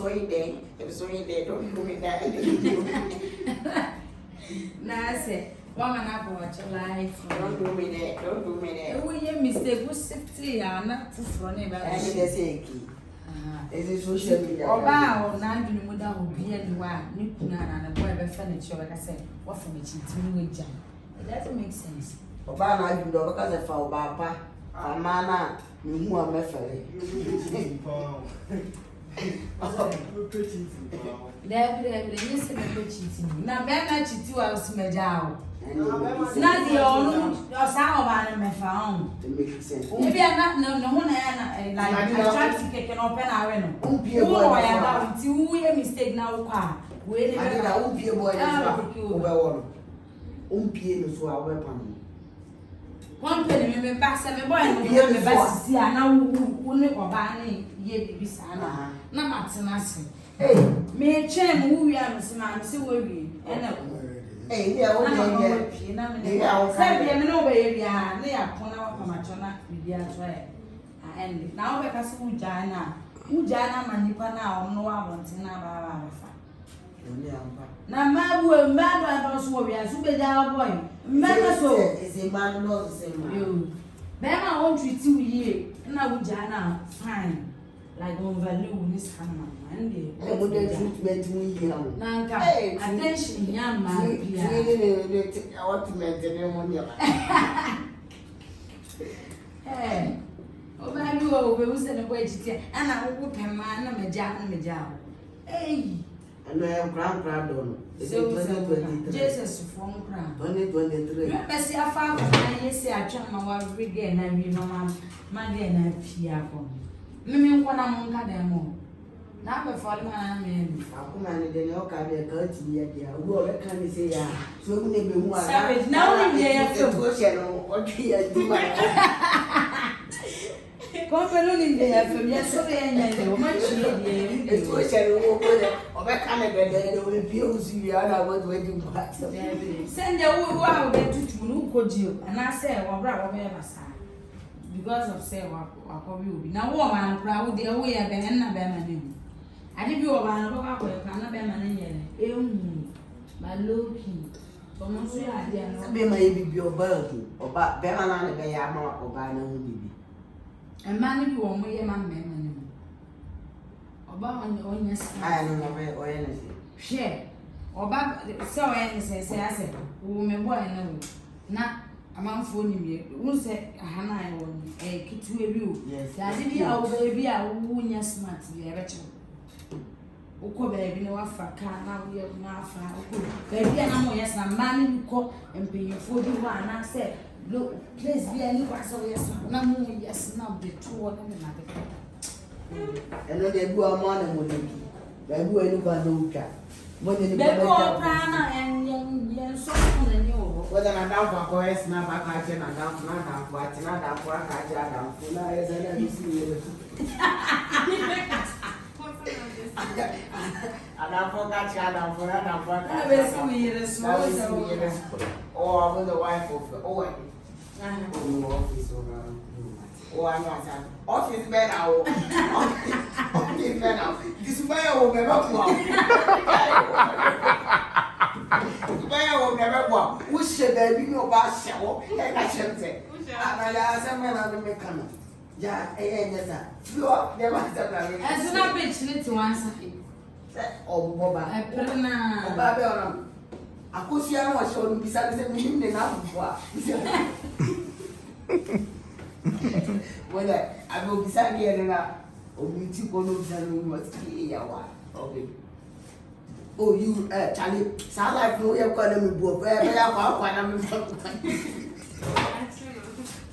so in there, don't do me that. Now I say, one and apple watch your life. Don't do me that, don't do me that. We hear mistake, who's 60 are not too funny about I need to say, is it social media? Or bow, now you know that will be anyone, Nipuna and a boy of furniture, like I said, what for me to with Jam. It doesn't make sense. Obama, you know, because I found Papa, a man, you are my family. There, listen to cheating. Now, better cheat 2 hours, Major. Not the old sound of my found. To make sense. Maybe I'm not no one like I try to get an open arena. Oh, I am 2 year mistake now. Wait, I did a be a boy. Umpie so our weapon. Company, me pass a boy and be a best. See, I now wouldn't or banning ye be sana. No matter. Hey, me chain who we are, Miss Man, so will be. Hey, they are all here. They are saying, no baby, and they are put out from a chona with their tray. And now because Ujana, Manipana, or no one wants in our now, my boy, mad was warrior, super down boy. Member so is a man, not the same. You, Bema won't treat 2 years, and I would Jana fine, like on value this hammer. And they would treatment me young. Now, attention, young man. I want to maintain money. Hey, oh, my boy, we was in a way to and I would pay man, I'm a jam. Hey. And I am grand on. Jesus from crown. 2023. Remember, see, I found I try my wife again, and you know, my dear, and I fear for me. Mimi, what I'm on Cademo. Now, before my name, I come and then you'll carry a curtain yet. Who can you say, so many people are savage now? They have to go shadow or tree as do my. Company they have from yesterday and much it's what I will come again, they will abuse you. I was waiting for send your wow to could you and I say, well, brother, whatever side because of say what will be now. Woman, proud the way I been and Beman. I did you about a Beman, my low key. Almost maybe your bird or Beman and Bayama or Bana baby. And man, you won't wear my man. About on your side, I don't know or anything. Share or back so anything, say, I said, woman, boy, no, not among phoning me. Who said, Hannah, a kid to a view? Yes, I did your baby, I won't your smart, the erection. Oko baby, no, for car now, we have now found. Baby, I know, yes, a man you call and pay you 41. I said, look, please be any pass away. No, yes, now the 2 of them. And then they do a morning with you. They do any baduka. When they go Prana and young so and you. Whether I down for course, now I can down for not for it, not for a catch down for now as I see. And I forgot down for that. Or with the wife of Owen. Office oh, I'm not office man now. Office man now. This man will never go. Will never go. Who should there be no bad show? And I shall say, I asked a man on the mechanic. Yeah, yes, sir. You are the master. As not bitch to answer. Oh, Boba, I put on a Babylon. I could see I was showing beside him enough. Well, I will be sad here now. Oh, you took on the must be a while. Oh, you, Charlie, sound like no, you're calling me both. Where I am,